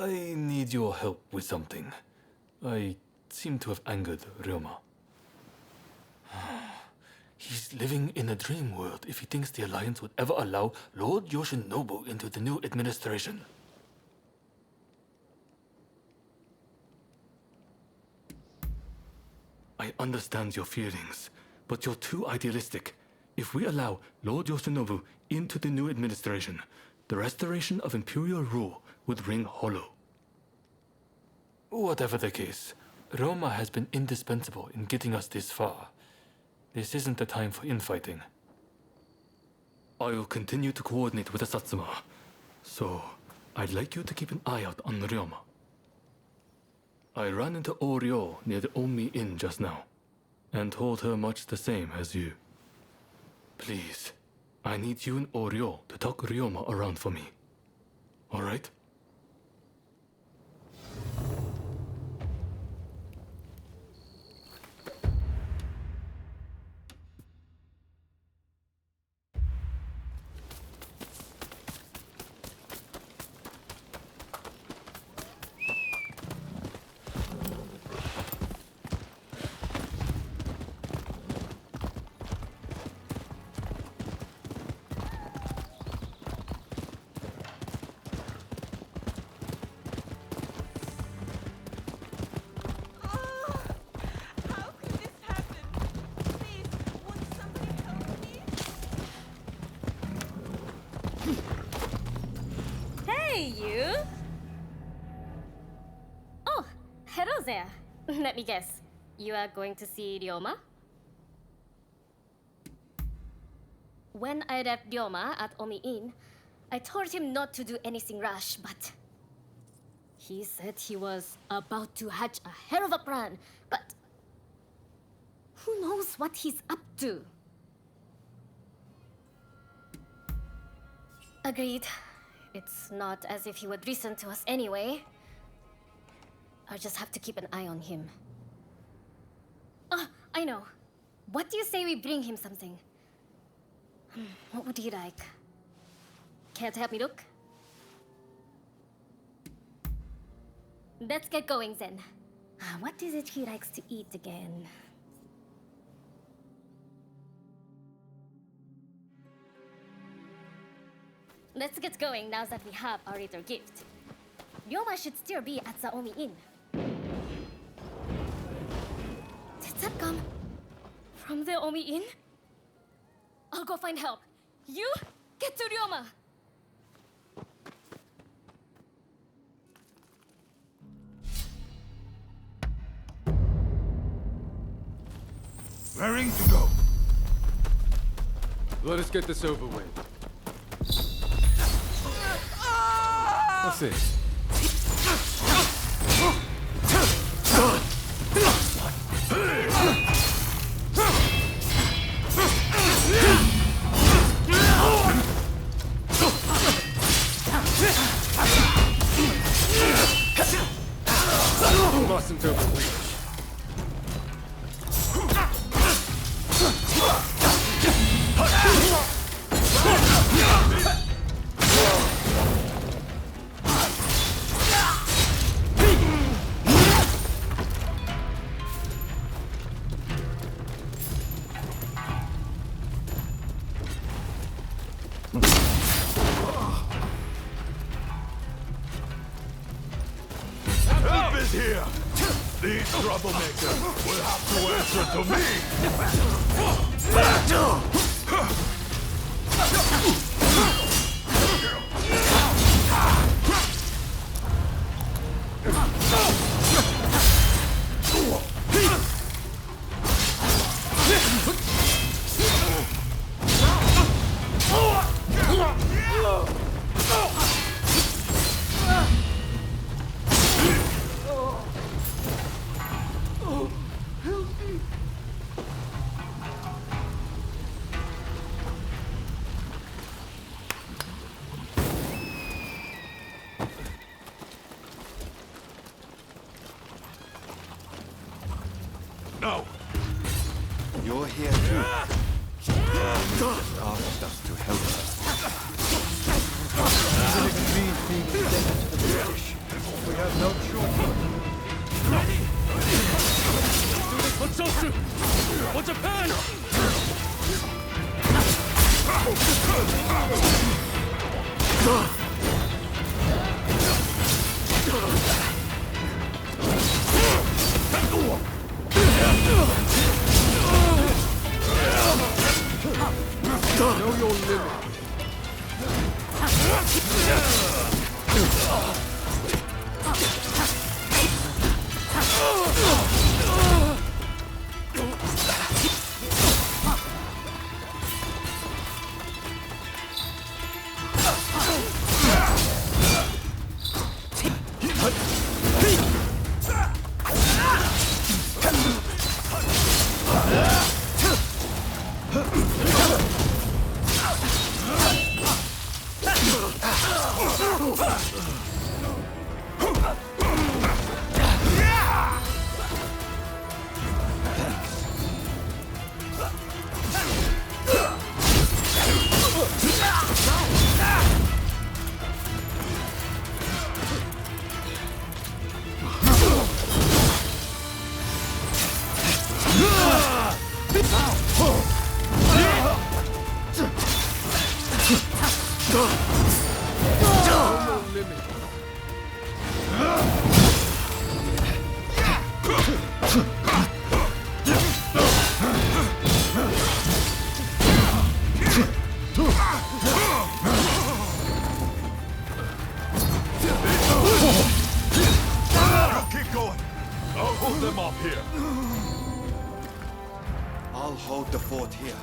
I need your help with something. I seem to have angered Ryoma. He's living in a dream world if he thinks the Alliance would ever allow Lord Yoshinobu into the new administration. I understand your feelings, but you're too idealistic. If we allow Lord Yoshinobu into the new administration, the restoration of imperial rule would ring hollow. Whatever the case, Roma has been indispensable in getting us this far. This isn't the time for infighting. I'll continue to coordinate with the Satsuma, so I'd like you to keep an eye out on Ryoma. I ran into Oryo near the Omi Inn just now, and told her much the same as you. Please, I need you and Oryo to talk Ryoma around for me. All right? Hey, you! Oh, hello there. Let me guess. You are going to see Ryoma? When I left Ryoma at Omi Inn, I told him not to do anything rash, but he said he was about to hatch a hell of a plan, but who knows what he's up to? Agreed. It's not as if he would listen to us anyway. I'll just have to keep an eye on him. Ah, I know. What do you say we bring him something? What would he like? Care to help me look? Let's get going then. What is it he likes to eat again? Let's get going now that we have our little gift. Ryoma should still be at the Omi Inn. Did that come from the Omi Inn? I'll go find help. You get to Ryoma. Raring to go. Let us get this over with. What's this? Mustn't overreach. Help is here! These troublemakers will have to answer to me! Know your limit. Keep going. I'll hold them off here. I'll hold the fort here.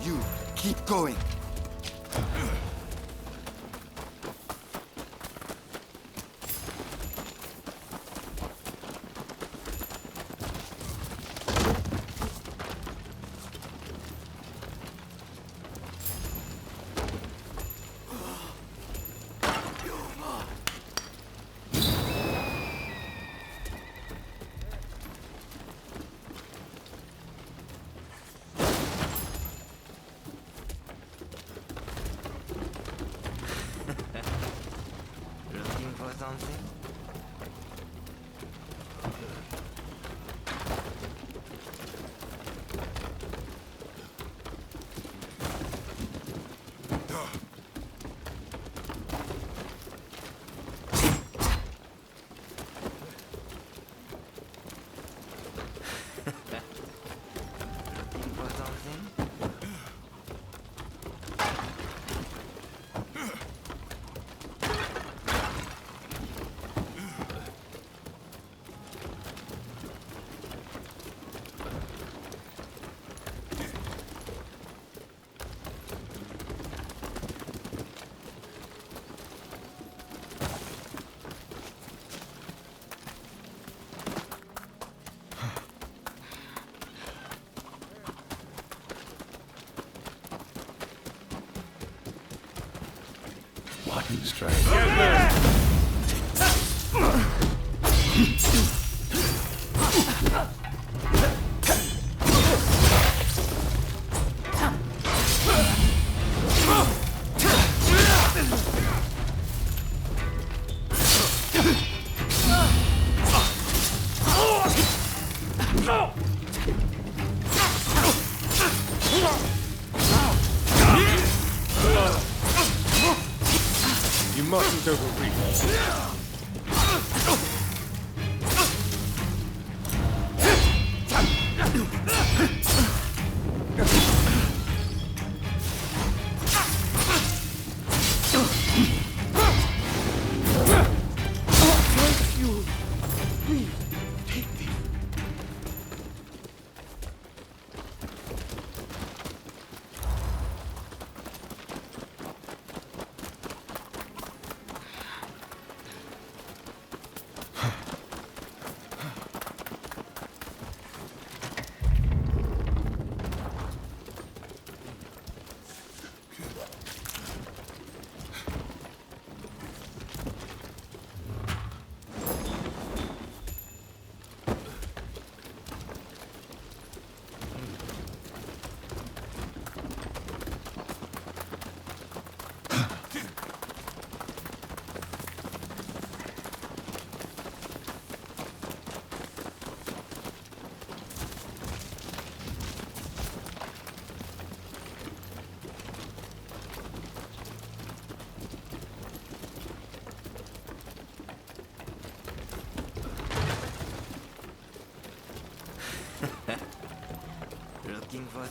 You keep going. Looking for something? Looking for something? Lightning strike. You mustn't overreach.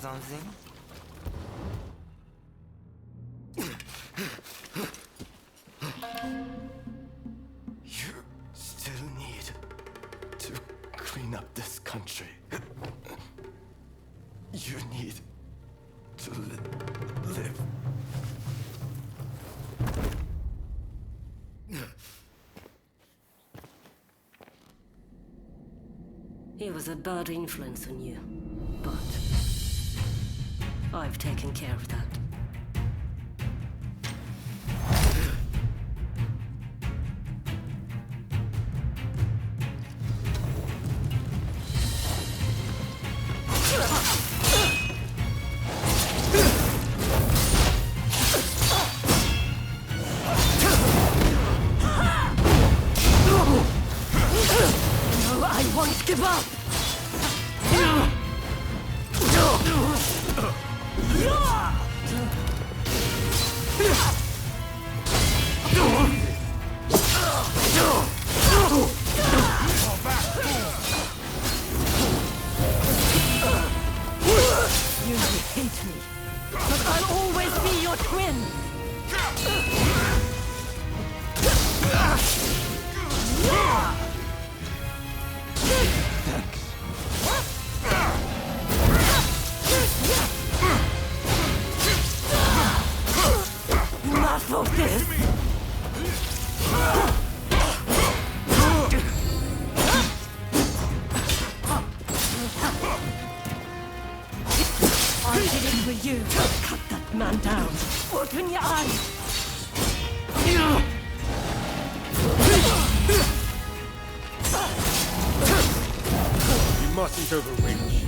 something? You still need to clean up this country. You need to live. He was a bad influence on you, but I've taken care of that. No, I won't give up! You may hate me, but I'll always be your twin! Enough of this! I did it for you. Cut that man down. Open your eyes. You mustn't overreach.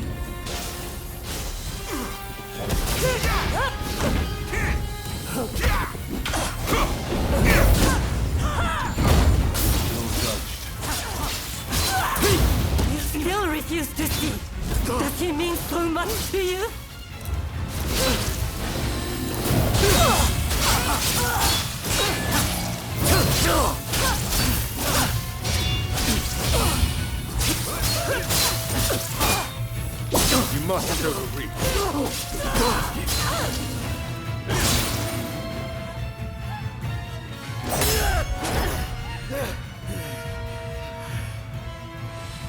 You still refuse to see. Does he mean so much to you? You mustn't overreach.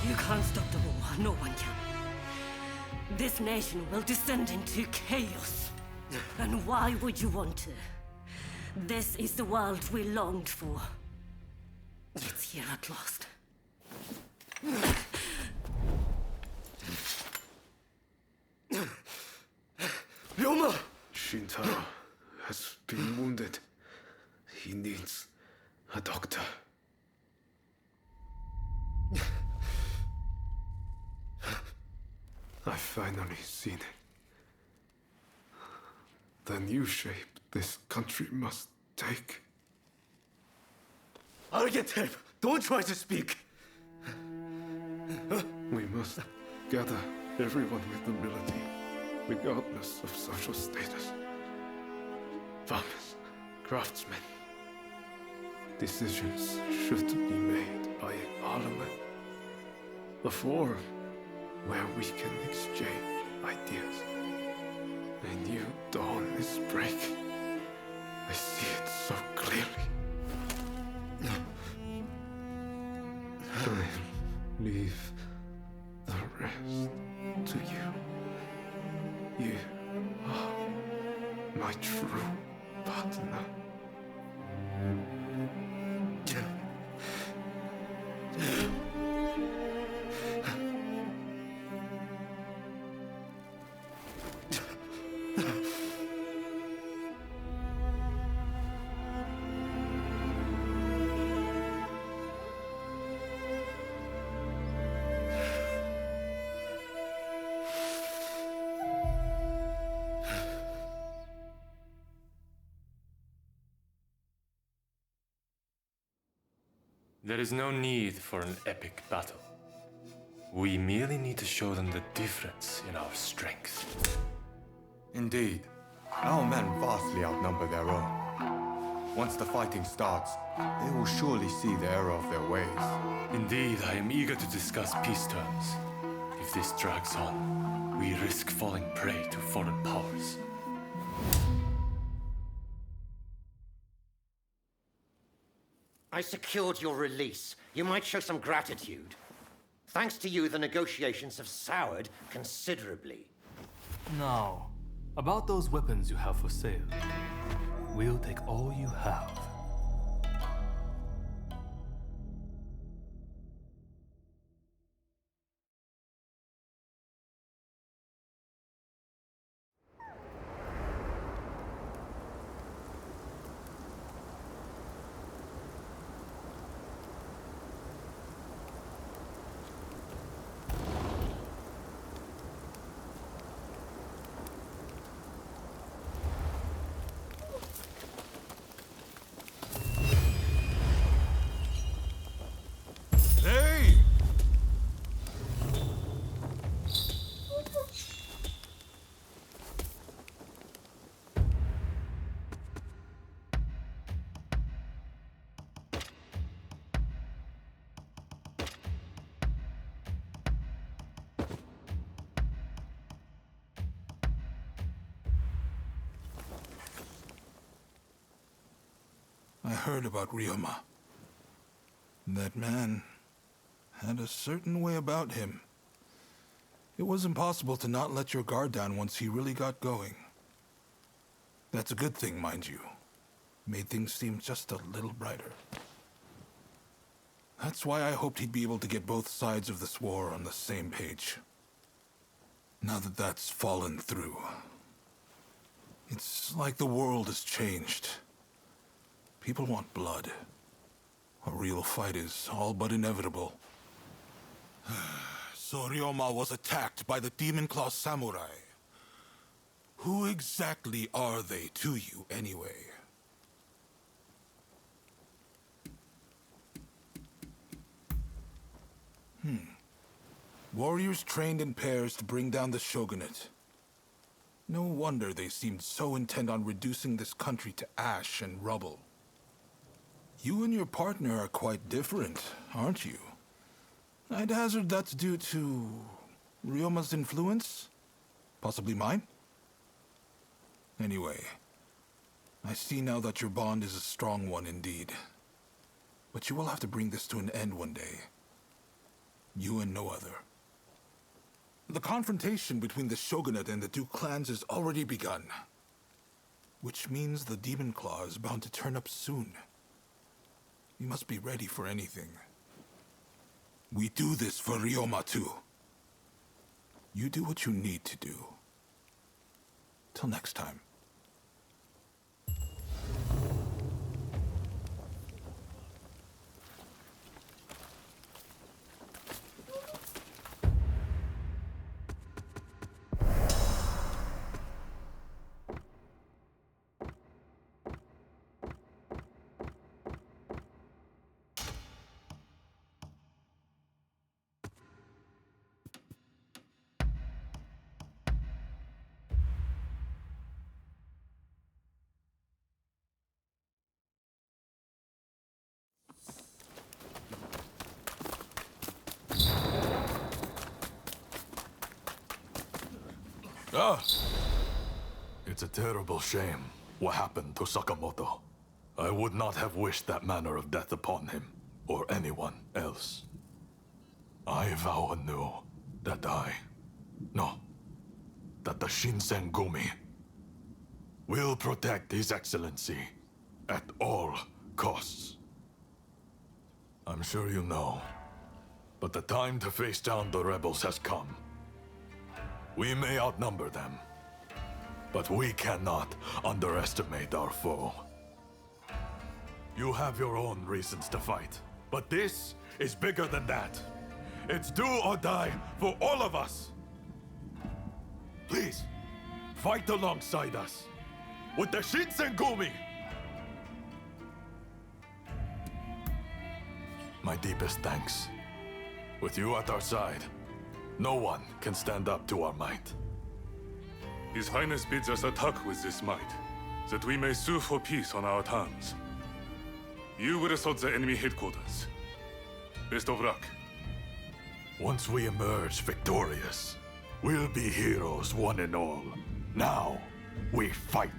You can't stop the war. No one can. This nation will descend into chaos. And why would you want to? This is the world we longed for. It's here at last. Ryoma! Shintaro has been wounded. He needs a doctor. I've finally seen it. The new shape this country must take. I'll get help. Don't try to speak. We must gather everyone with ability, regardless of social status. Farmers, craftsmen. Decisions should be made by a parliament. A forum where we can exchange ideas. A new dawn is breaking. I see it so clearly. I leave the rest to you. You are my true partner. There is no need for an epic battle. We merely need to show them the difference in our strength. Indeed. Our men vastly outnumber their own. Once the fighting starts, they will surely see the error of their ways. Indeed, I am eager to discuss peace terms, if this drags on. we risk falling prey to foreign powers. I secured your release. You might show some gratitude. Thanks to you, the negotiations have soured considerably. Now, about those weapons you have for sale. We'll take all you have. Hey! I heard about Ryoma. That man had a certain way about him. It was impossible to not let your guard down once he really got going. That's a good thing, mind you. Made things seem just a little brighter. That's why I hoped he'd be able to get both sides of this war on the same page. Now that that's fallen through, it's like the world has changed. People want blood. A real fight is all but inevitable. So Ryoma was attacked by the Demon Claw Samurai. Who exactly are they to you, anyway? Warriors trained in pairs to bring down the shogunate. No wonder they seemed so intent on reducing this country to ash and rubble. You and your partner are quite different, aren't you? I'd hazard that's due to Ryoma's influence? Possibly mine? Anyway, I see now that your bond is a strong one indeed. But you will have to bring this to an end one day. You and no other. The confrontation between the shogunate and the two clans has already begun. Which means the Demon Claw is bound to turn up soon. You must be ready for anything. We do this for Ryoma too. You do what you need to do. Till next time. It's a terrible shame what happened to Sakamoto. I would not have wished that manner of death upon him, or anyone else. I vow anew that that the Shinsengumi will protect His Excellency at all costs. I'm sure you know, but the time to face down the rebels has come. We may outnumber them, but we cannot underestimate our foe. You have your own reasons to fight, but this is bigger than that. It's do or die for all of us. Please, fight alongside us with the Shinsengumi. My deepest thanks. With you at our side, no one can stand up to our might. His Highness bids us attack with this might, that we may sue for peace on our terms. You will assault the enemy headquarters. Best of luck. Once we emerge victorious, We'll be heroes, one and all. Now, we fight.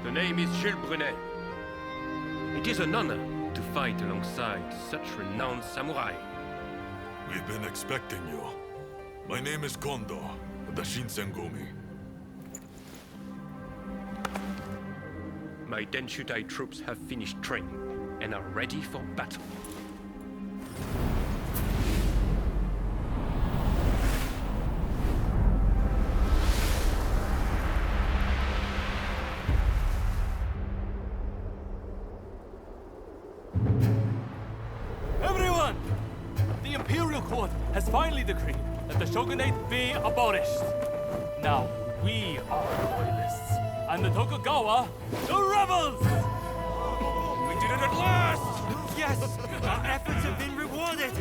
The name is Jules Brunet. It is an honor to fight alongside such renowned samurai. We've been expecting you. My name is Kondo, the Shinsengumi. My Denshutai troops have finished training and are ready for battle. Everyone! The Imperial Court has finally decreed that the shogunate be abolished. Now, we are the loyalists, and the Tokugawa, the rebels! We did it at last! Yes! Our efforts have been rewarded!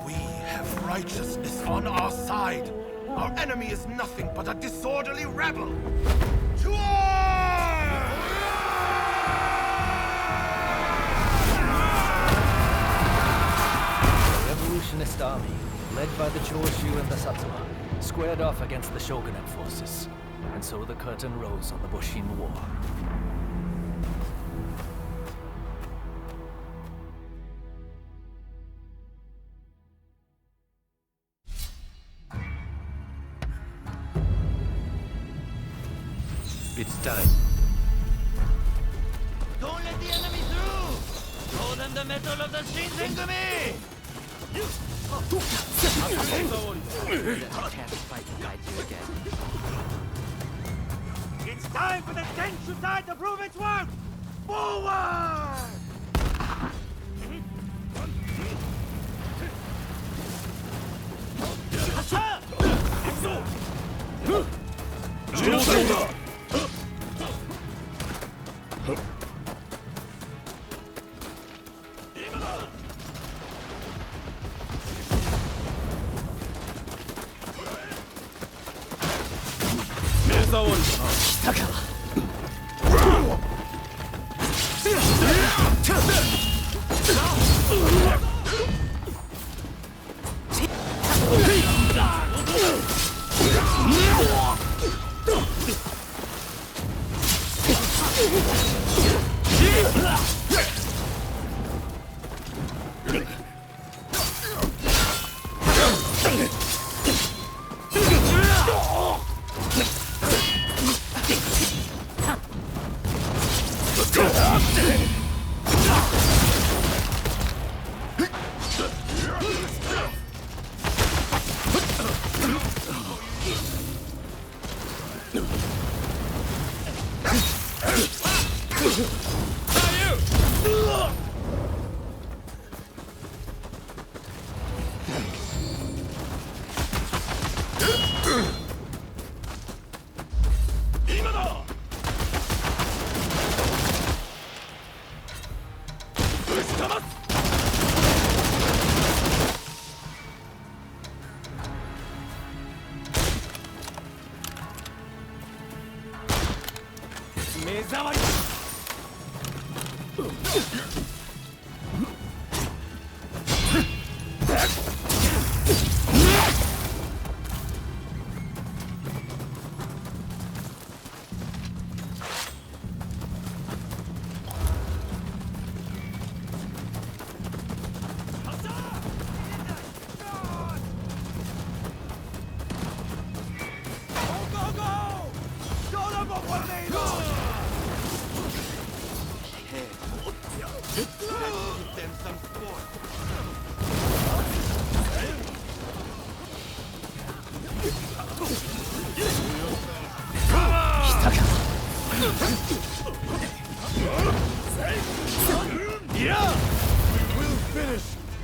We have righteousness on our side. Our enemy is nothing but a disorderly rebel. To arms! The revolutionist army, led by the Choshu and the Satsuma, squared off against the shogunate forces. And so the curtain rose on the Boshin War. It's time. Don't let the enemy through! Show them the metal of the Shinsengumi! Can't fight guide you again. It's time for the Denshutai to prove its worth! Forward!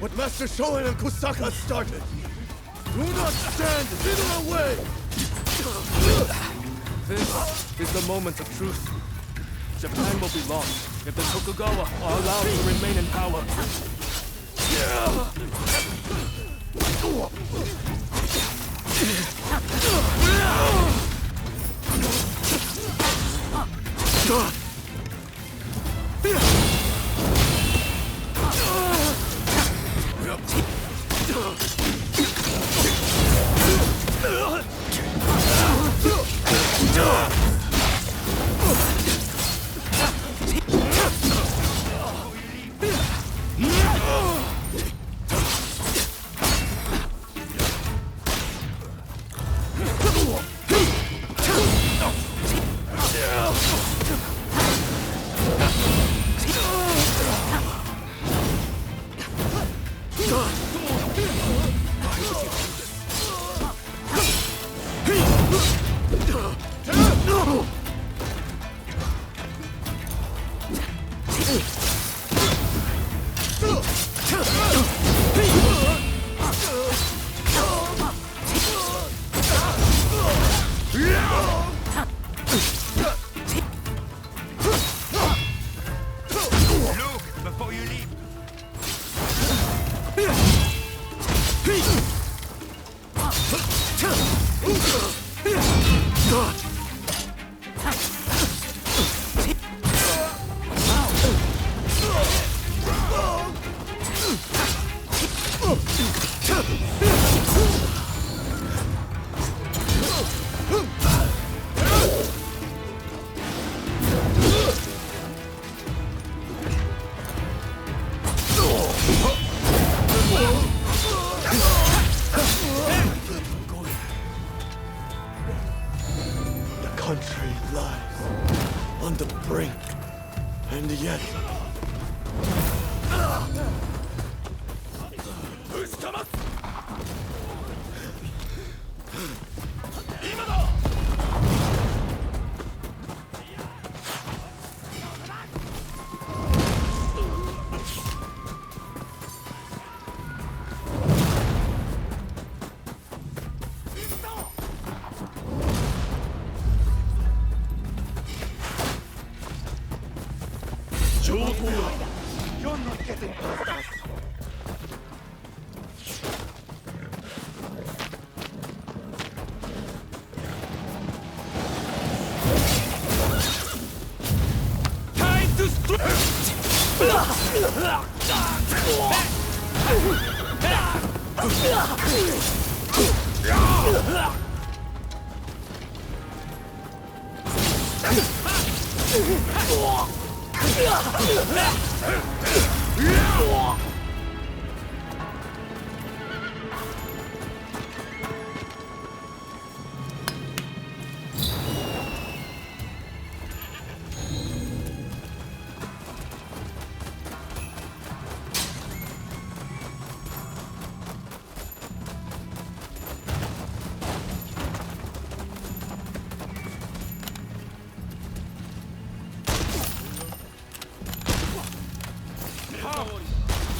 what Master Shoen and Kusaka started. Do not stand in our way! This is the moment of truth. Japan will be lost if the Tokugawa are allowed to remain in power. Country lies on the brink, and yet... You're not getting past us. Time to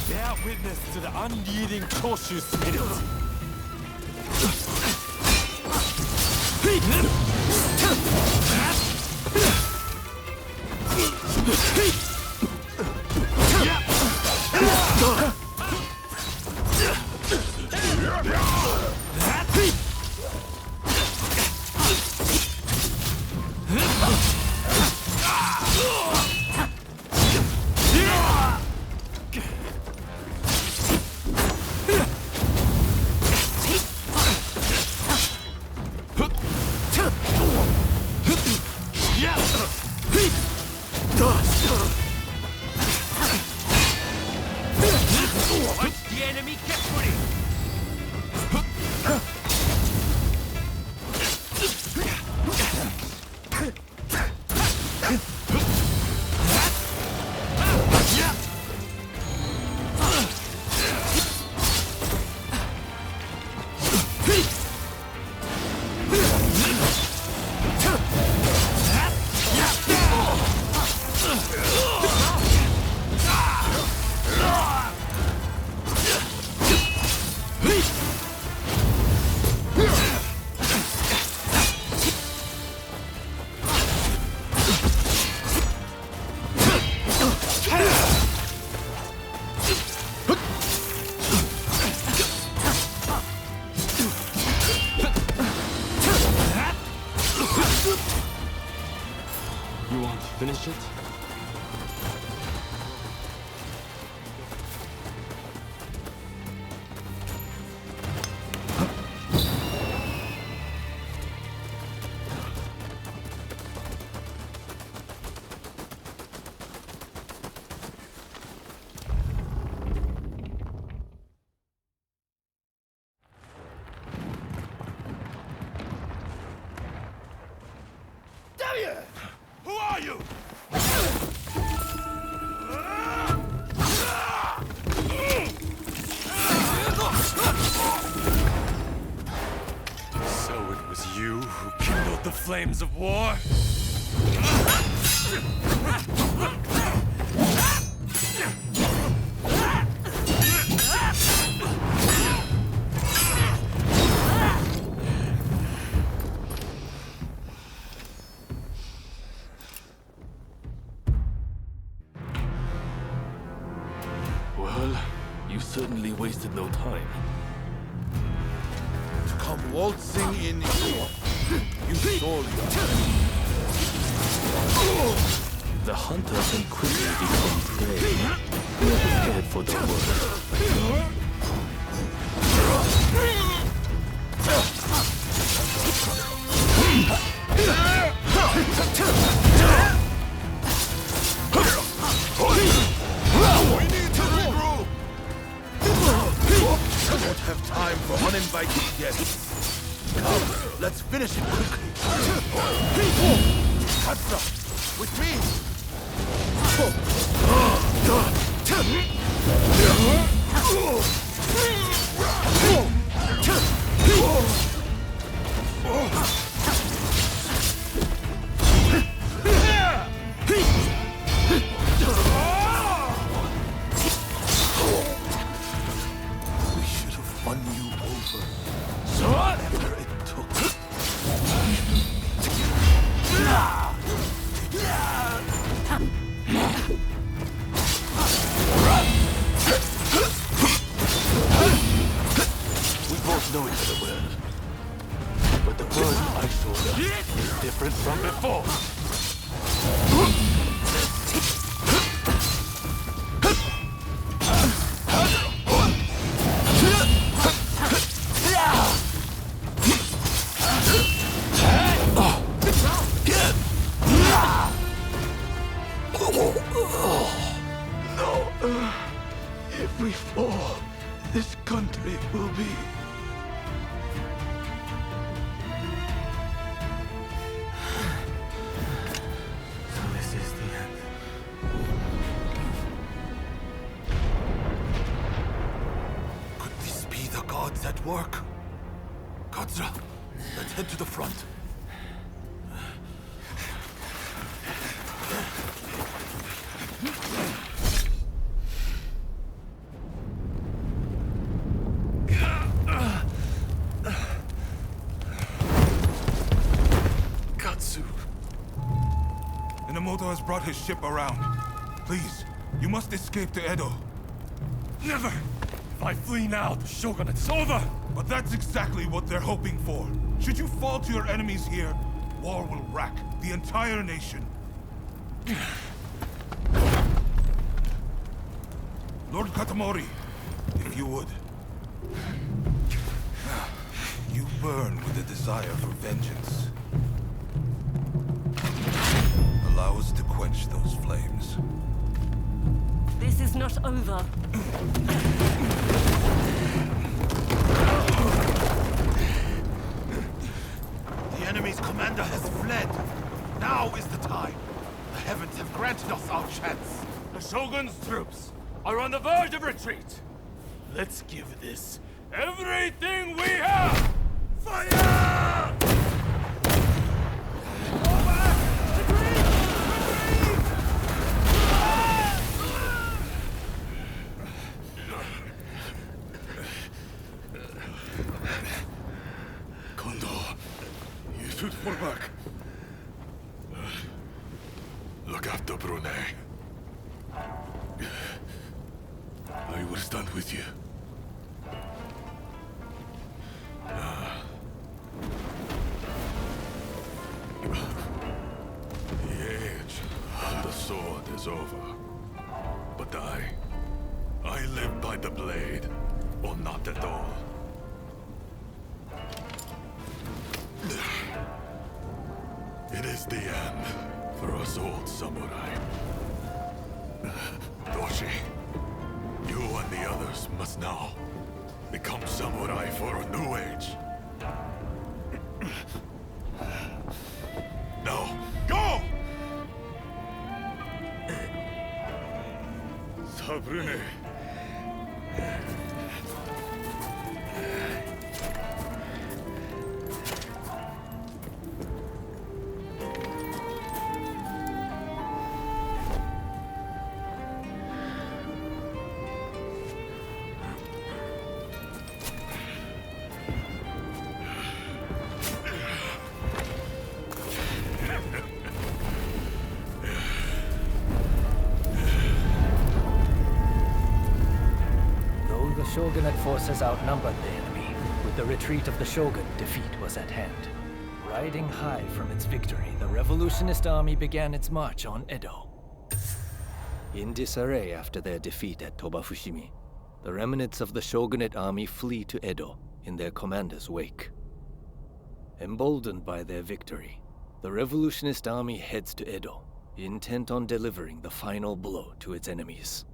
Bear witness to the unyielding Choshu spirit. Watch the enemy get ready. finish it? Who are you? So it was you who kindled the flames of war? Well, you certainly wasted no time. To come waltzing in here, you stole your The hunter can quickly become prey. We are prepared for the worst. We need to regroup! I don't have time for uninvited guests. Come, let's finish it quickly. Katsa, with me! We should have won you over. Whatever it took. We both know each other well. But the burn on my shoulder is different from before. No. If we fall, this country will be... So this is the end. Could this be the gods at work? Katra, let's head to the front. Katsu. Inamoto has brought his ship around. Please, you must escape to Edo. Never! If I flee now, the shogunate's over! But that's exactly what they're hoping for. Should you fall to your enemies here, war will rack the entire nation. Lord Katamori, if you would. You burn with a desire for vengeance. Allow us to quench those flames. This is not over. The enemy's commander has fled. Now is the time. The heavens have granted us our chance. The Shogun's troops are on the verge of retreat. Let's give this everything we have! Fire! Kondo, you should fall back. Look after Brunei. I will stand with you. The age was over. But I live by the blade, or not at all. It is the end for us old samurai. Doshi, you and the others must now become samurai for a new age. Now, go! Sabrune. The Shogunate forces outnumbered the enemy. With the retreat of the Shogun, defeat was at hand. Riding high from its victory, the revolutionist army began its march on Edo. In disarray after their defeat at Tobafushimi, the remnants of the Shogunate army flee to Edo in their commander's wake. Emboldened by their victory, the revolutionist army heads to Edo, intent on delivering the final blow to its enemies.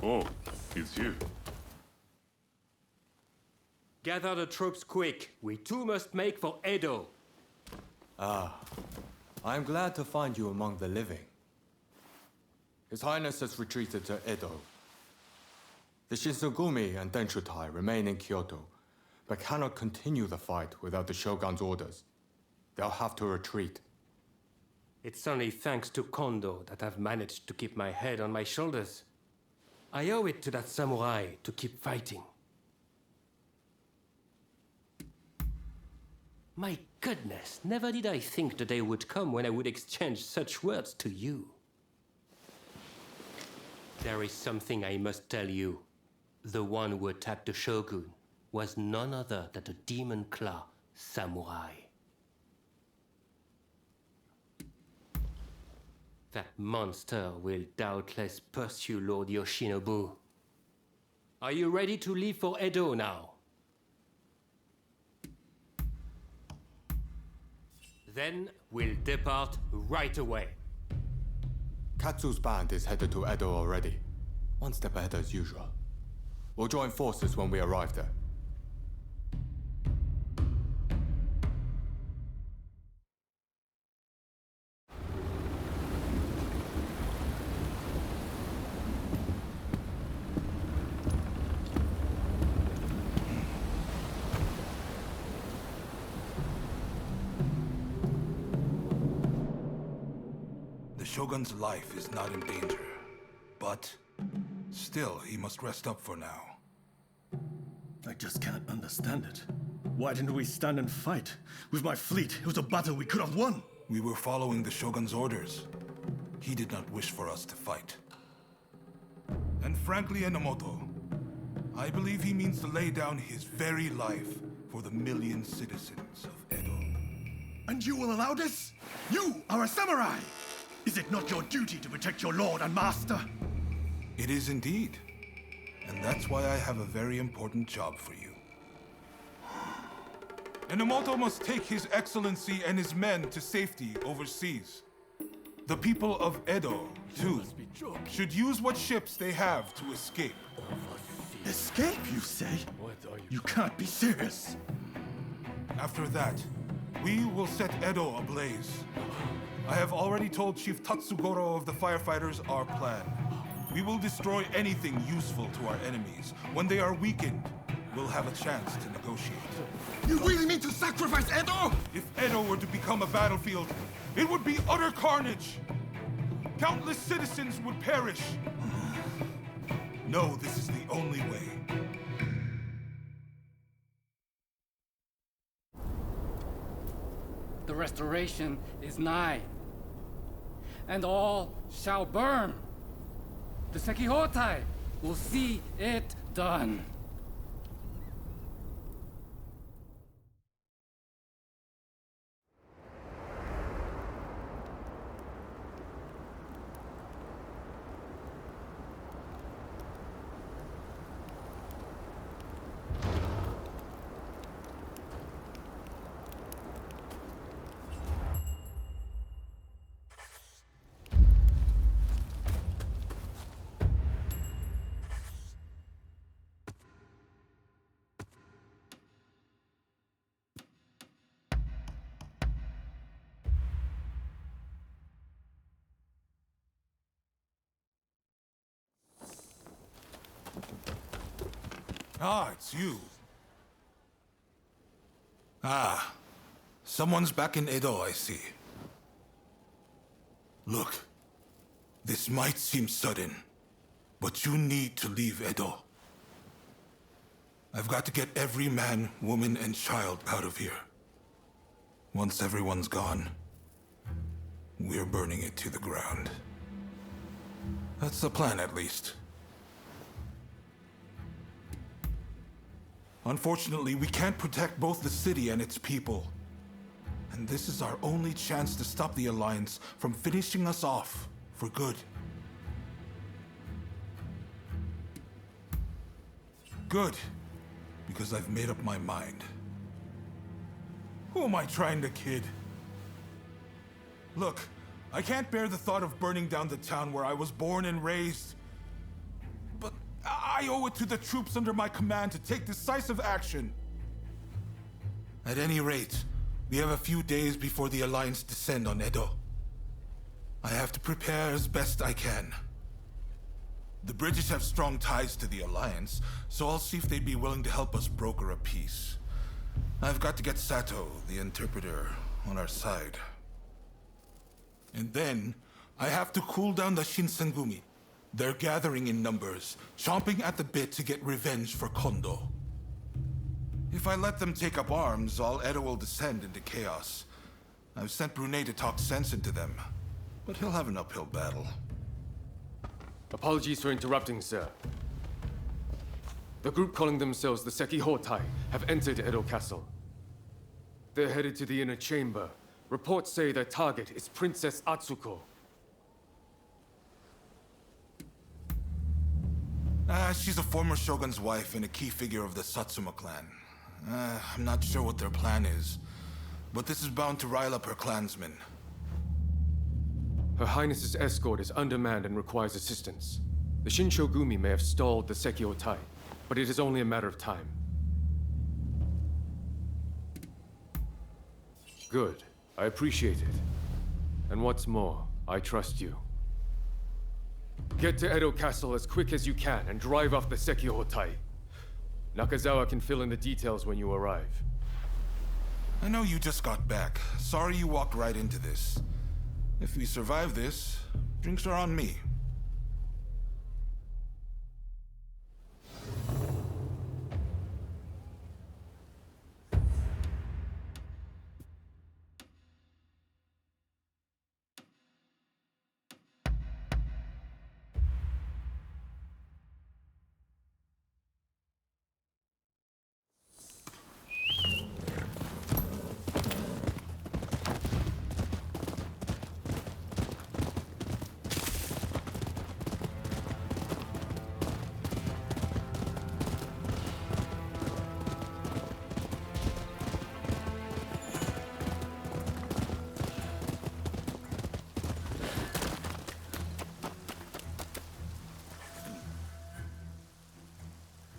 Oh, it's you. Gather the troops quick. We too must make for Edo. I am glad to find you among the living. His Highness has retreated to Edo. The Shinsengumi and Denshutai remain in Kyoto, but cannot continue the fight without the Shogun's orders. They'll have to retreat. It's only thanks to Kondo that I've managed to keep my head on my shoulders. I owe it to that samurai to keep fighting. My goodness, never did I think the day would come when I would exchange such words to you. There is something I must tell you. The one who attacked the Shogun was none other than the Demon Claw samurai. That monster will doubtless pursue Lord Yoshinobu. Are you ready to leave for Edo now? Then we'll depart right away. Katsu's band is headed to Edo already. One step ahead as usual. We'll join forces when we arrive there. The Shogun's life is not in danger, but still, he must rest up for now. I just can't understand it. Why didn't we stand and fight? With my fleet, it was a battle we could have won. We were following the Shogun's orders. He did not wish for us to fight. And frankly, Enomoto, I believe he means to lay down his very life for the million citizens of Edo. And you will allow this? You are a samurai! Is it not your duty to protect your lord and master? It is indeed. And that's why I have a very important job for you. Enomoto must take His Excellency and his men to safety overseas. The people of Edo, too, should use what ships they have to escape. Escape, you say? You can't be serious. After that, we will set Edo ablaze. I have already told Chief Tatsugoro of the firefighters our plan. We will destroy anything useful to our enemies. When they are weakened, we'll have a chance to negotiate. You really mean to sacrifice Edo? If Edo were to become a battlefield, it would be utter carnage. Countless citizens would perish. No, this is the only way. The restoration is nigh, and all shall burn. The Sekihotai will see it done. Ah, it's you. Ah, someone's back in Edo, I see. Look, this might seem sudden, but you need to leave Edo. I've got to get every man, woman, and child out of here. Once everyone's gone, we're burning it to the ground. That's the plan, at least. Unfortunately, we can't protect both the city and its people. And this is our only chance to stop the Alliance from finishing us off for good. Good, because I've made up my mind. Who am I trying to kid? Look, I can't bear the thought of burning down the town where I was born and raised. But I owe it to the troops under my command to take decisive action. At any rate, we have a few days before the Alliance descend on Edo. I have to prepare as best I can. The British have strong ties to the Alliance, so I'll see if they'd be willing to help us broker a peace. I've got to get Sato, the interpreter, on our side. And then, I have to cool down the Shinsengumi. They're gathering in numbers, chomping at the bit to get revenge for Kondo. If I let them take up arms, all Edo will descend into chaos. I've sent Brunei to talk sense into them, but he'll have an uphill battle. Apologies for interrupting, sir. The group calling themselves the Sekihotai have entered Edo Castle. They're headed to the inner chamber. Reports say their target is Princess Atsuko. She's a former shogun's wife and a key figure of the Satsuma clan. I'm not sure what their plan is, but this is bound to rile up her clansmen. Her Highness's escort is undermanned and requires assistance. The Shinshogumi may have stalled the Sekihotai, but it is only a matter of time. Good. I appreciate it. And what's more, I trust you. Get to Edo Castle as quick as you can and drive off the Sekihotai. Nakazawa can fill in the details when you arrive. I know you just got back. Sorry you walked right into this. If we survive this, drinks are on me.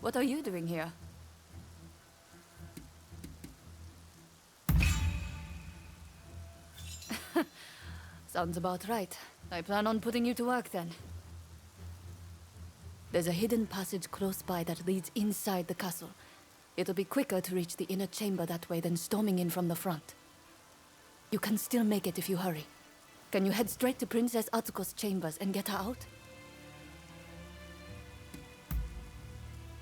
What are you doing here? Sounds about right. I plan on putting you to work then. There's a hidden passage close by that leads inside the castle. It'll be quicker to reach the inner chamber that way than storming in from the front. You can still make it if you hurry. Can you head straight to Princess Atsuko's chambers and get her out?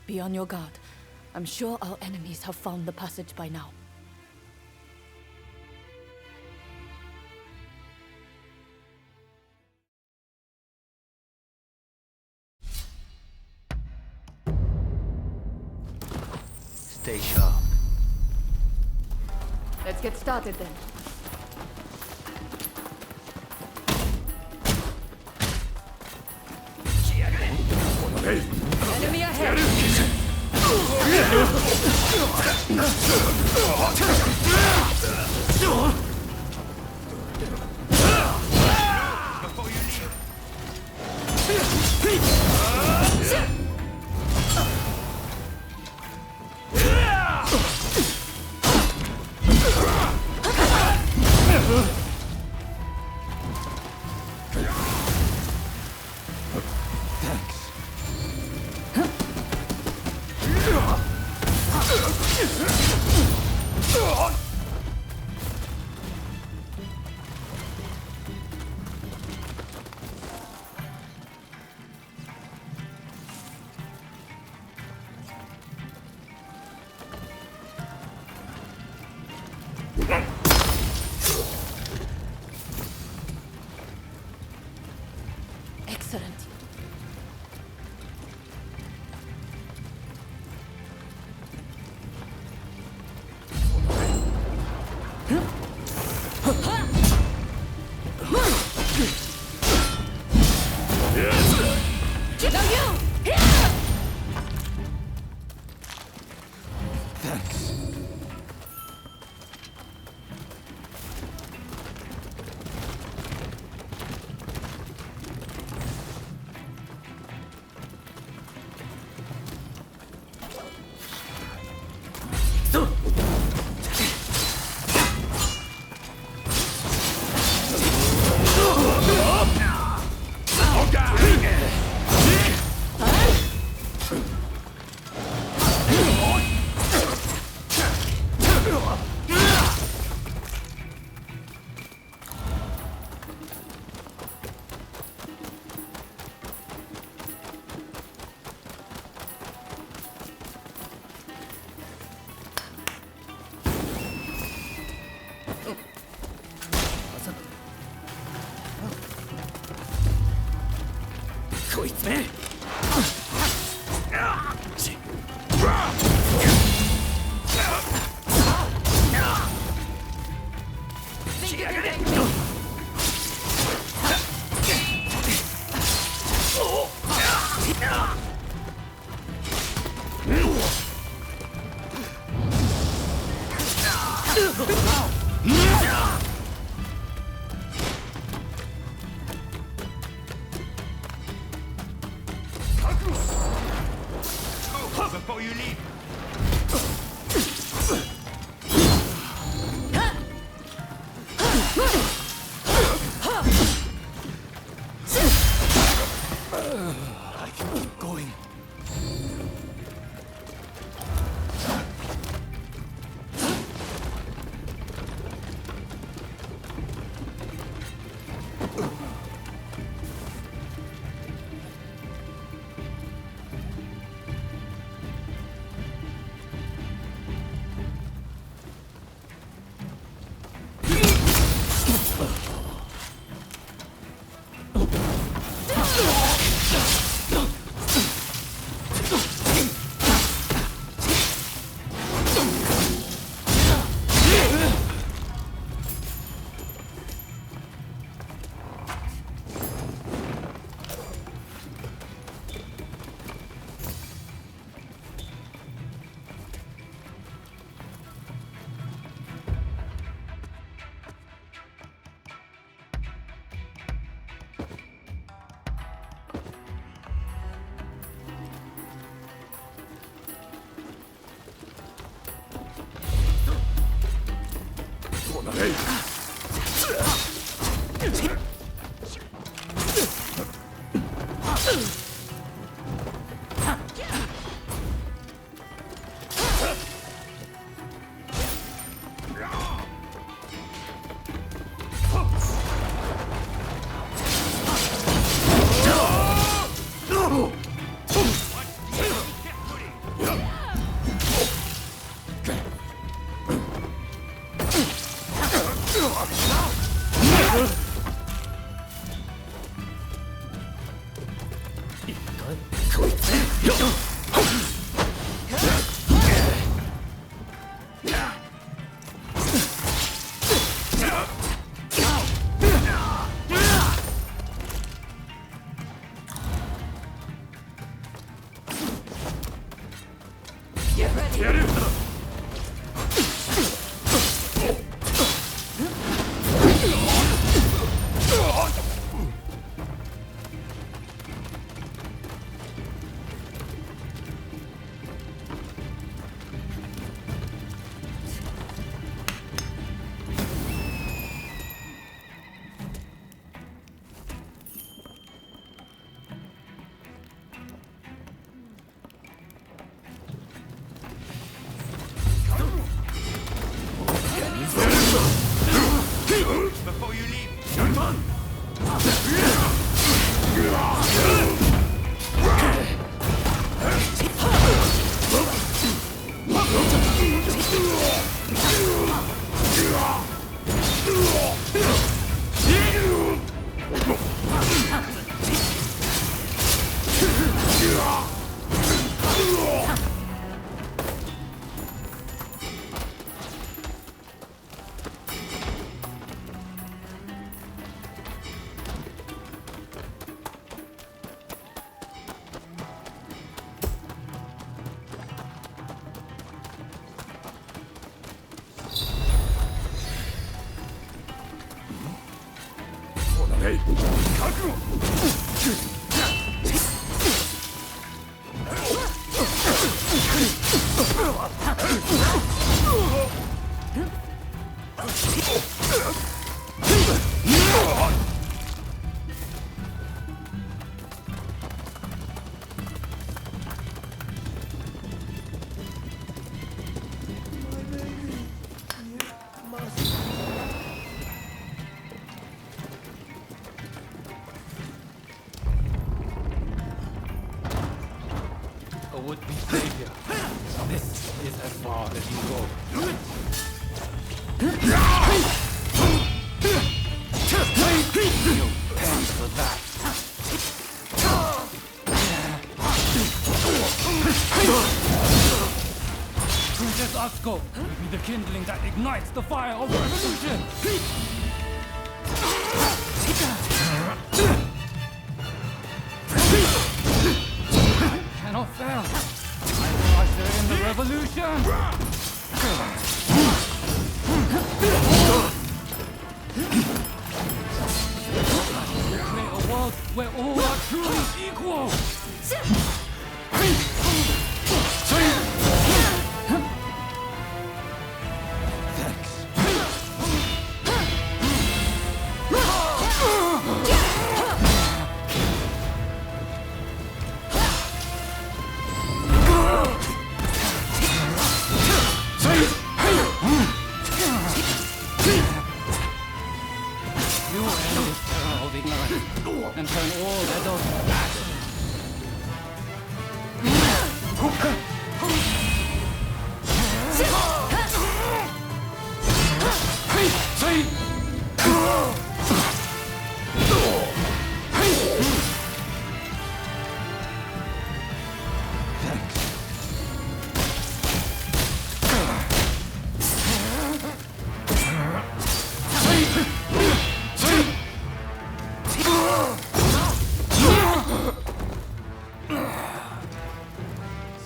Be on your guard. I'm sure our enemies have found the passage by now. Stay sharp. Let's get started then. Enemy ahead! Excellent. Now you! Thanks. Before you leave. I can keep going. Before you leave, A would-be savior. This is as far as you go. You'll pay for that. Princess Atsuko will be the kindling that ignites the fire of revolution. Cannot fail. I will usher in the revolution. We'll create a world where all are truly equal. And turn all Edo to ash.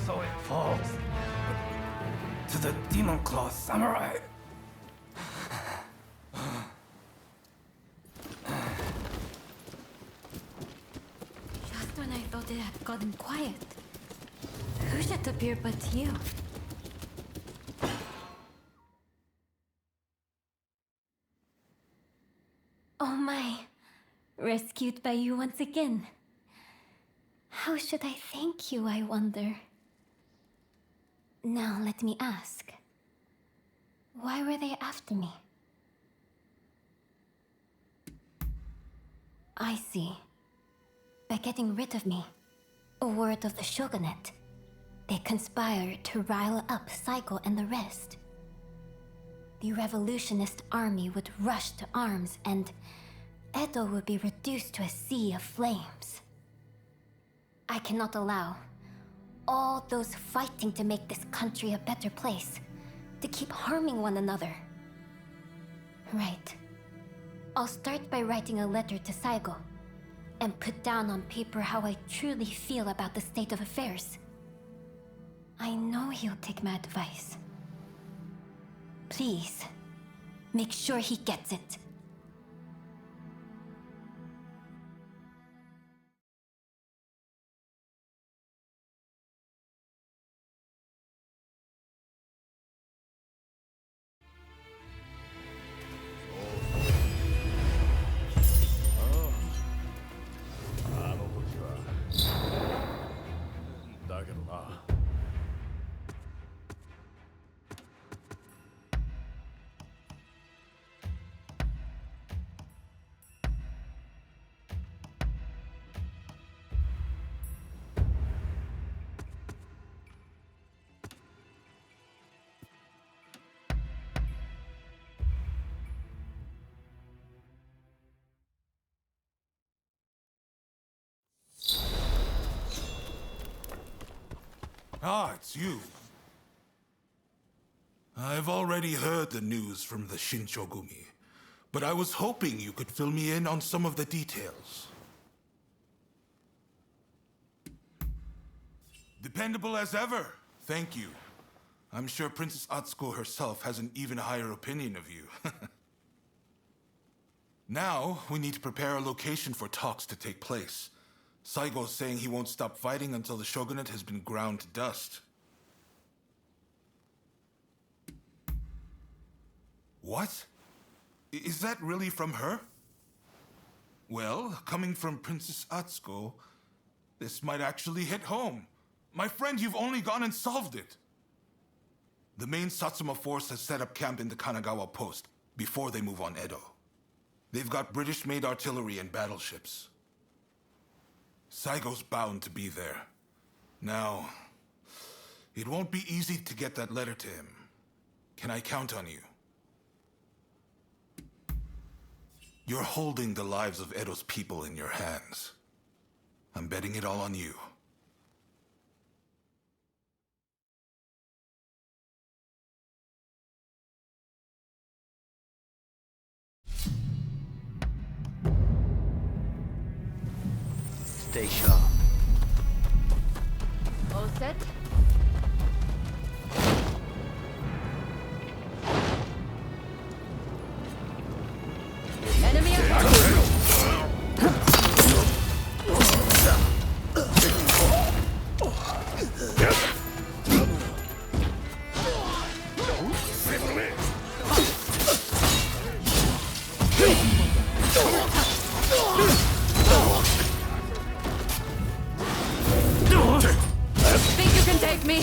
So it falls to the Demon Claw Samurai. Just when I thought it had gotten quiet, who should appear but you? Oh my. Rescued by you once again. How should I thank you, I wonder? Now let me ask. Why were they after me? I see. By getting rid of me, a word of the shogunate, they conspired to rile up Saigo and the rest. The revolutionist army would rush to arms and Edo would be reduced to a sea of flames. I cannot allow all those fighting to make this country a better place to keep harming one another. Right. I'll start by writing a letter to Saigo and put down on paper how I truly feel about the state of affairs. I know he'll take my advice. Please, make sure he gets it. Ah, it's you. I've already heard the news from the Shinchogumi, but I was hoping you could fill me in on some of the details. Dependable as ever. Thank you. I'm sure Princess Atsuko herself has an even higher opinion of you. Now, we need to prepare a location for talks to take place. Saigo's saying he won't stop fighting until the shogunate has been ground to dust. What? Is that really from her? Well, coming from Princess Atsuko, this might actually hit home. My friend, you've only gone and solved it. The main Satsuma force has set up camp in the Kanagawa post before they move on Edo. They've got British-made artillery and battleships. Saigo's bound to be there. Now, it won't be easy to get that letter to him. Can I count on you? You're holding the lives of Edo's people in your hands. I'm betting it all on you. Stay sharp. All set? Enemy Think you can take me?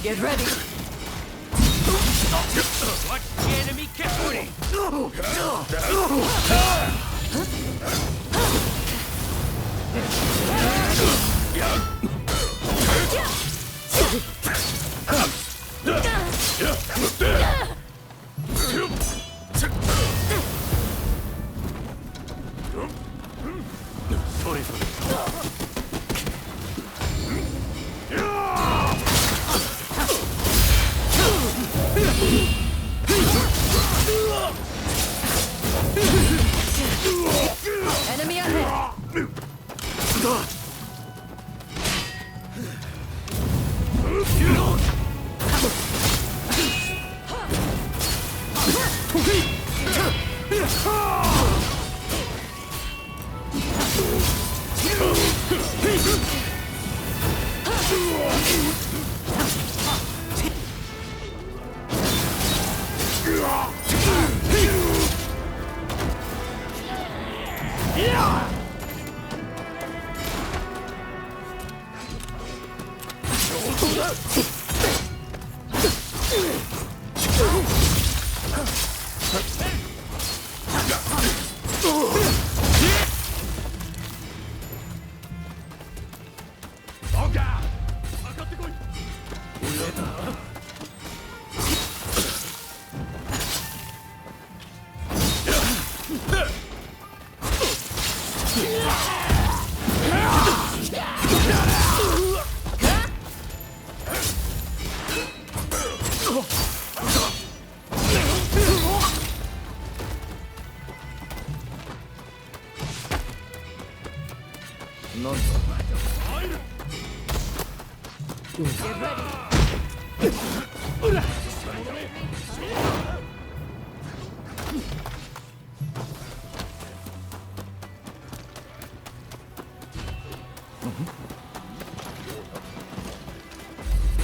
Get ready. Watch the enemy carefully! Sorry for this.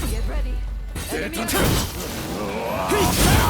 Get ready. Enemy Think you can take me?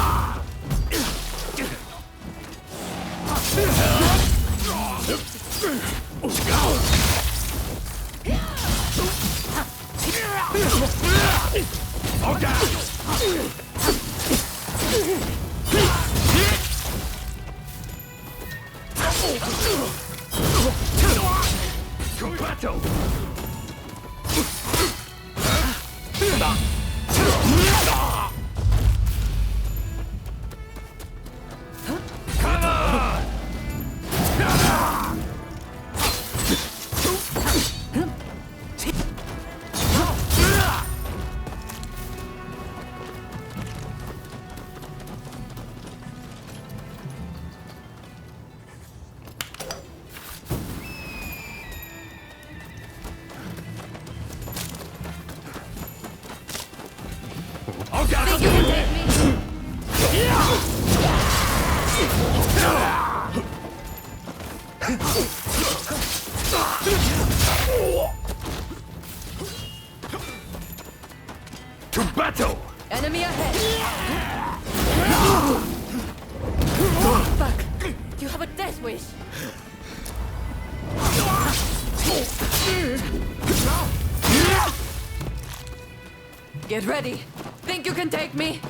To battle! Enemy ahead! Fuck! You have a death wish! Get ready! Think you can take me?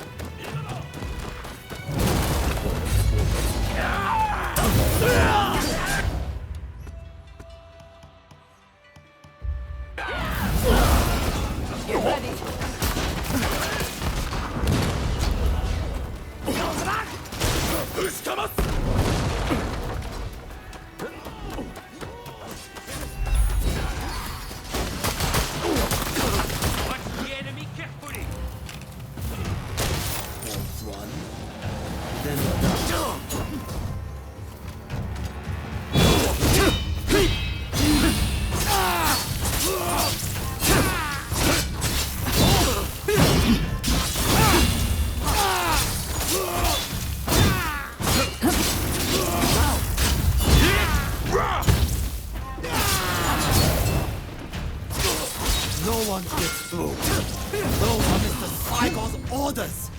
Get ready! No one gets through. Those are Mr. Saigon's orders.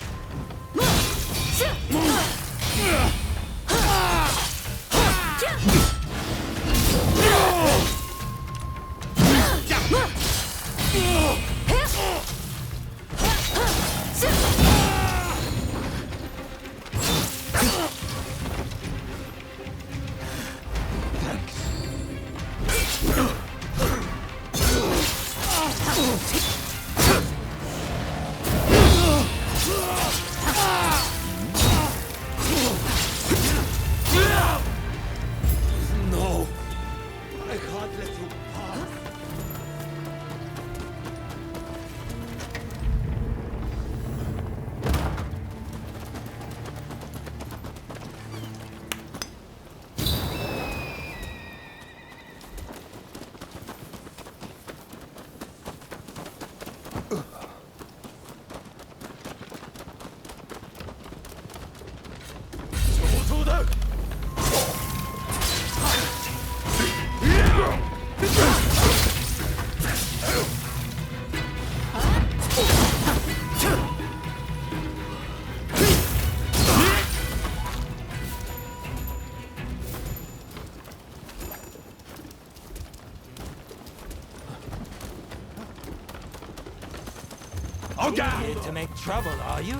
Here to make trouble, are you?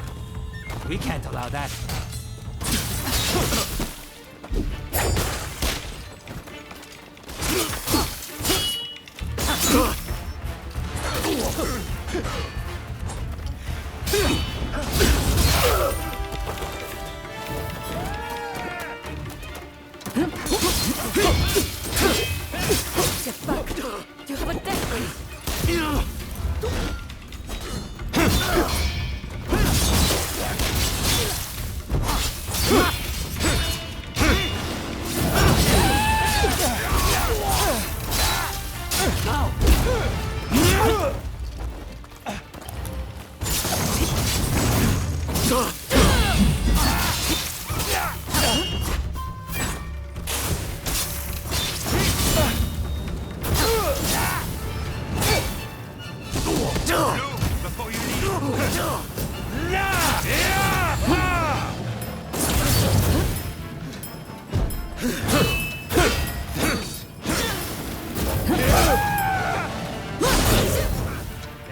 We can't allow that. Get back! You have a death ray!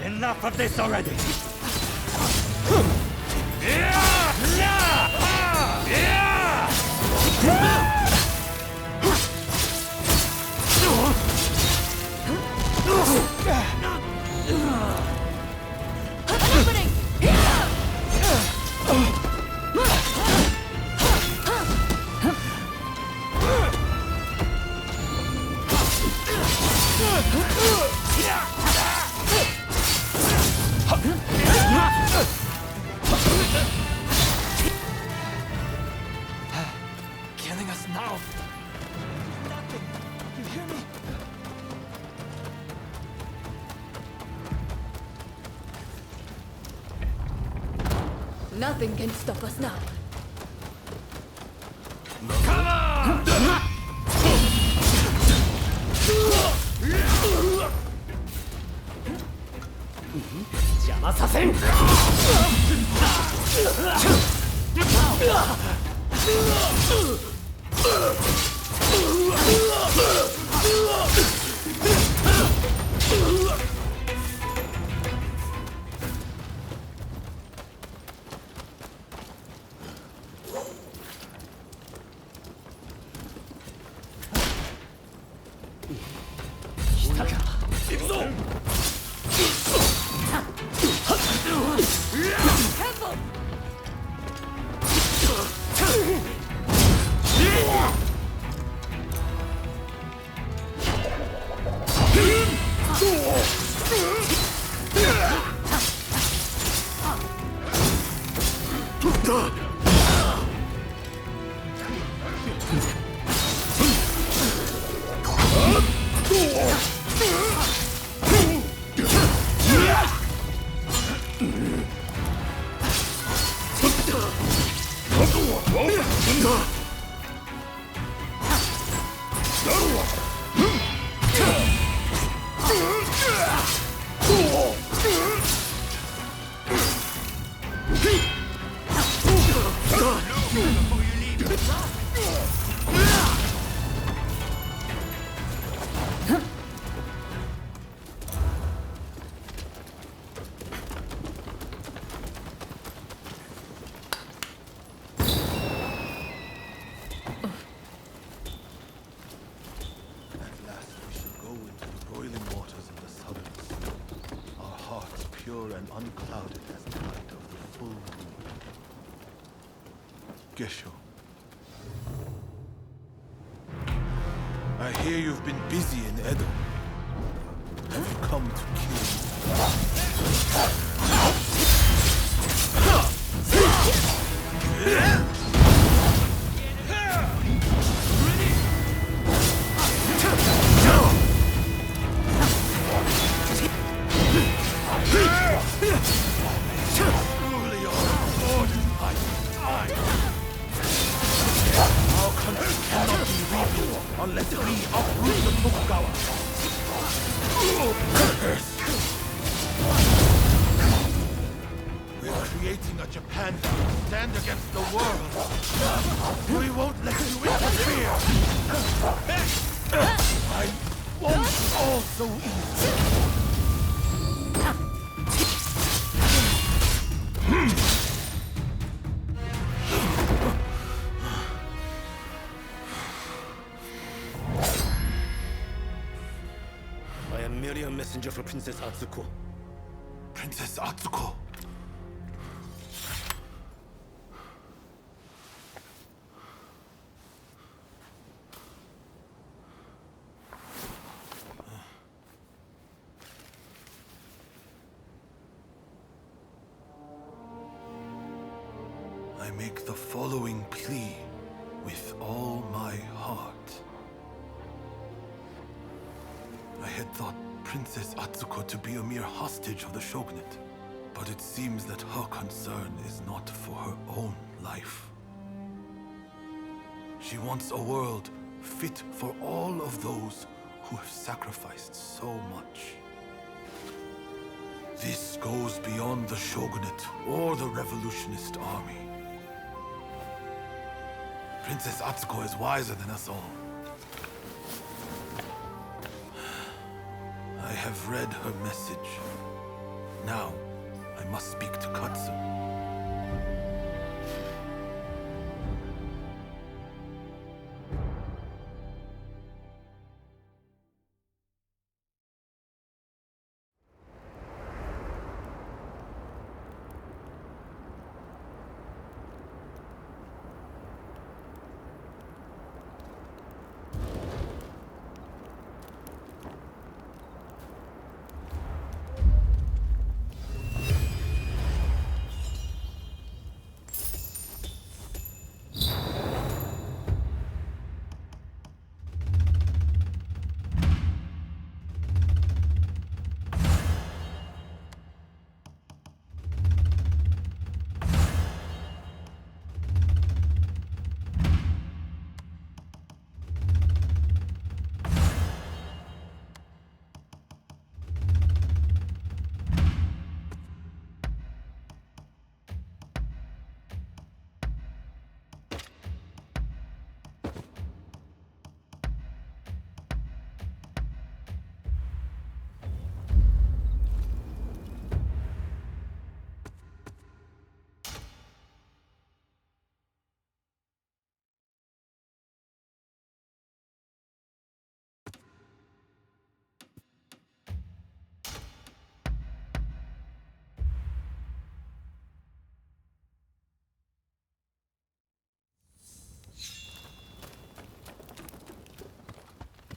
Enough of this already! Killing us now. Nothing. You hear me? Nothing can stop us now. Come on! And unclouded as the light of the full moon. Gesho, I hear you've been busy in Edo. Have you come to kill unless we uproot the Tokugawa. We're creating a Japan that will stand against the world. We won't let you interfere. I won't fall so easy. messenger for Princess Atsuko. Princess Atsuko. I make the following plea with all my heart. I had thought Princess Atsuko to be a mere hostage of the shogunate, but it seems that her concern is not for her own life. She wants a world fit for all of those who have sacrificed so much. This goes beyond the shogunate or the revolutionist army. Princess Atsuko is wiser than us all. I have read her message. Now, I must speak to Katsu.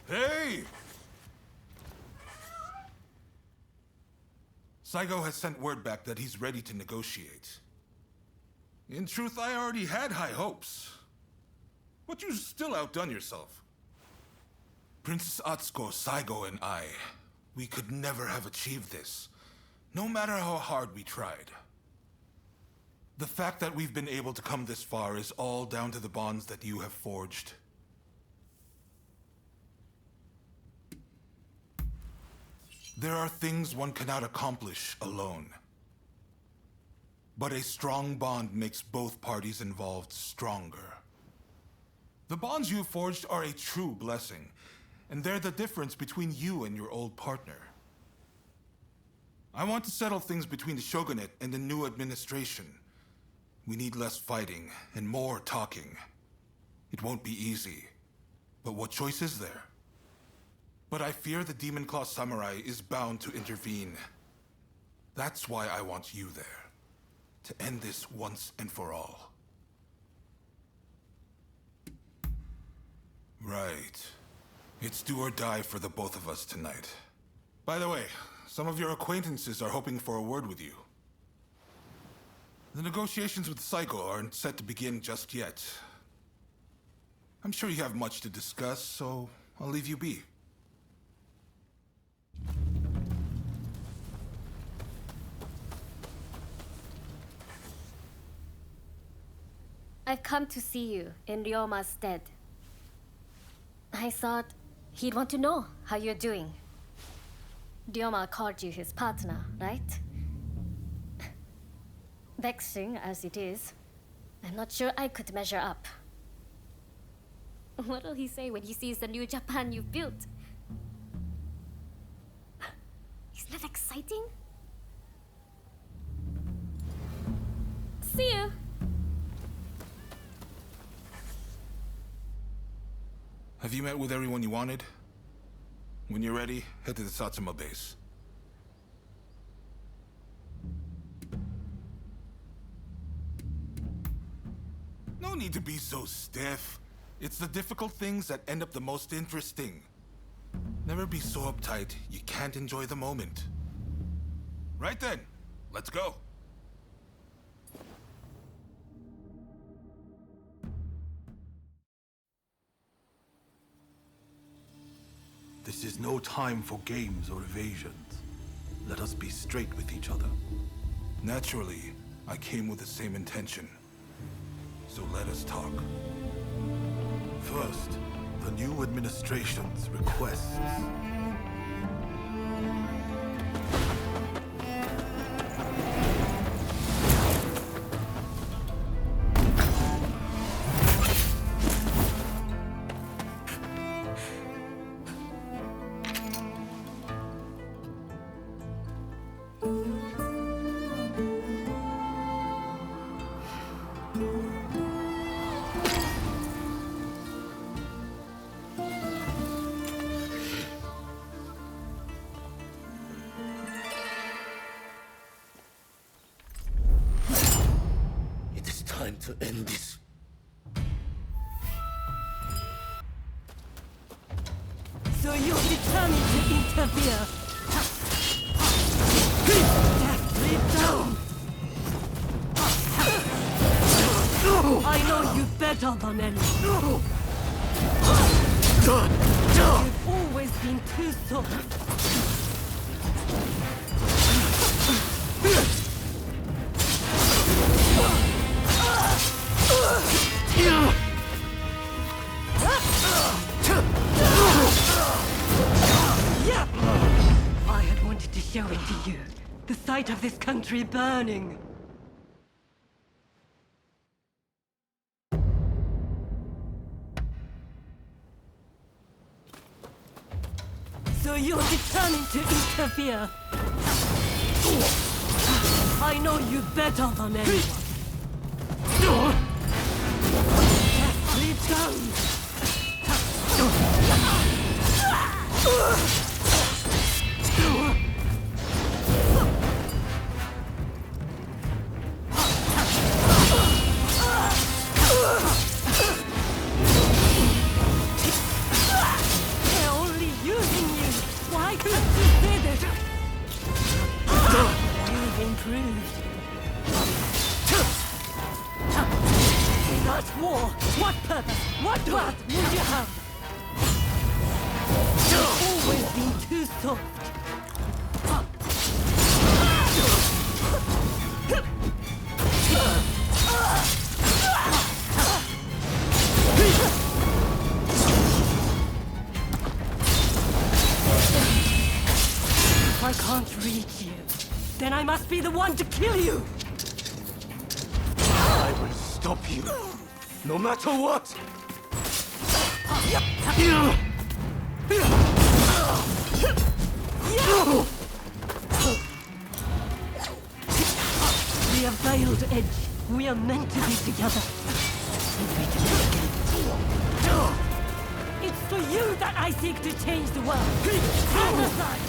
Hey! Saigo has sent word back that he's ready to negotiate. In truth, I already had high hopes. But you still outdone yourself. Princess Atsuko, Saigo, and I, we could never have achieved this, no matter how hard we tried. The fact that we've been able to come this far is all down to the bonds that you have forged. There are things one cannot accomplish alone. But a strong bond makes both parties involved stronger. The bonds you have forged are a true blessing, and they're the difference between you and your old partner. I want to settle things between the shogunate and the new administration. We need less fighting and more talking. It won't be easy, but what choice is there? But I fear the Demon Claw Samurai is bound to intervene. That's why I want you there. To end this once and for all. Right. It's do or die for the both of us tonight. By the way, some of your acquaintances are hoping for a word with you. The negotiations with Saigo aren't set to begin just yet. I'm sure you have much to discuss, so I'll leave you be. I've come to see you in Ryoma's stead. I thought he'd want to know how you're doing. Ryoma called you his partner, right? Vexing as it is, I'm not sure I could measure up. What'll he say when he sees the new Japan you've built? Isn't that exciting? See you! Have you met with everyone you wanted? When you're ready, head to the Satsuma base. No need to be so stiff. It's the difficult things that end up the most interesting. Never be so uptight you can't enjoy the moment. Right then, let's go. This is no time for games or evasions. Let us be straight with each other. Naturally, I came with the same intention. So let us talk. First, the new administration's requests. It is time to end this. So you're determined to interfere? Deathly down! I know you better than anyone. You've always been too soft. I had wanted to show it to you. The sight of this country burning. So you're determined to interfere? I know you better than anyone. Deathly done! They're only using you. Why couldn't you see this? You've improved. Without war, what purpose, what worth would you have? You've always been too soft. If I can't reach you, then I must be the one to kill you! I will stop you, no matter what! We are veiled edge. We are meant to be together. And we can meet again. It's for you that I seek to change the world. Stand aside!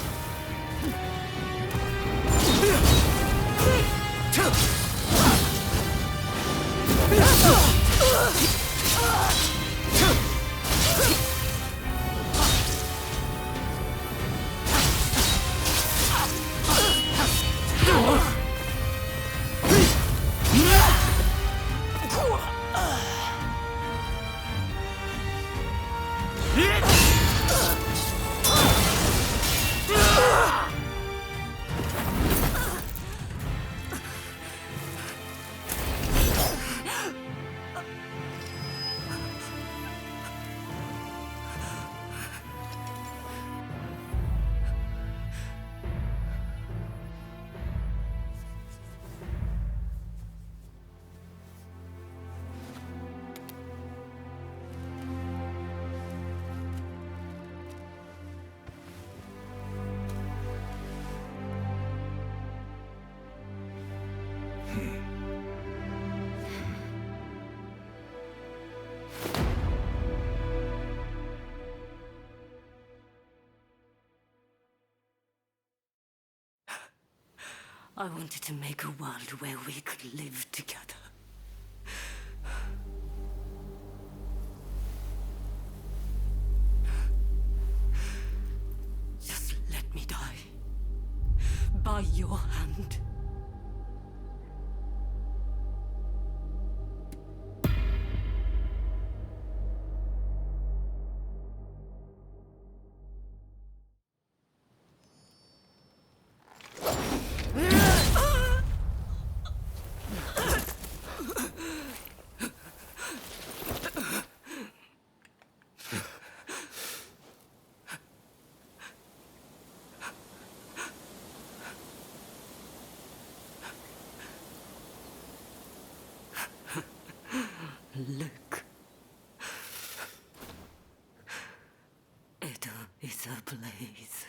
I wanted to make a world where we could live together. Look. Edo is ablaze.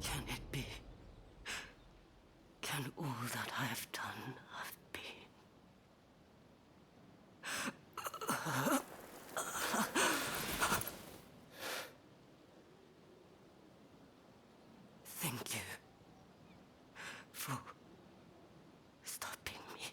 Can it be? Can all that I have done have been? Thank you for stopping me.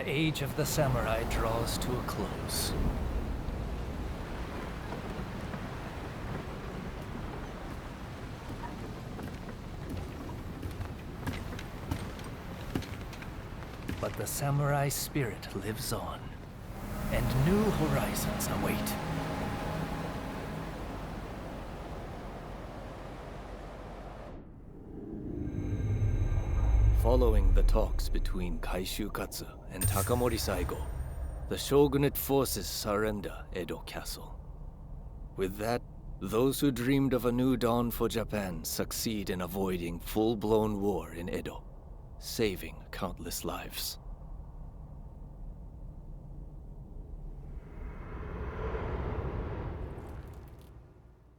the age of the samurai draws to a close. But the samurai spirit lives on, and new horizons await. Following the talks between Kaishukatsu and Takamori Saigo, the shogunate forces surrender Edo Castle. With that, those who dreamed of a new dawn for Japan succeed in avoiding full-blown war in Edo, saving countless lives.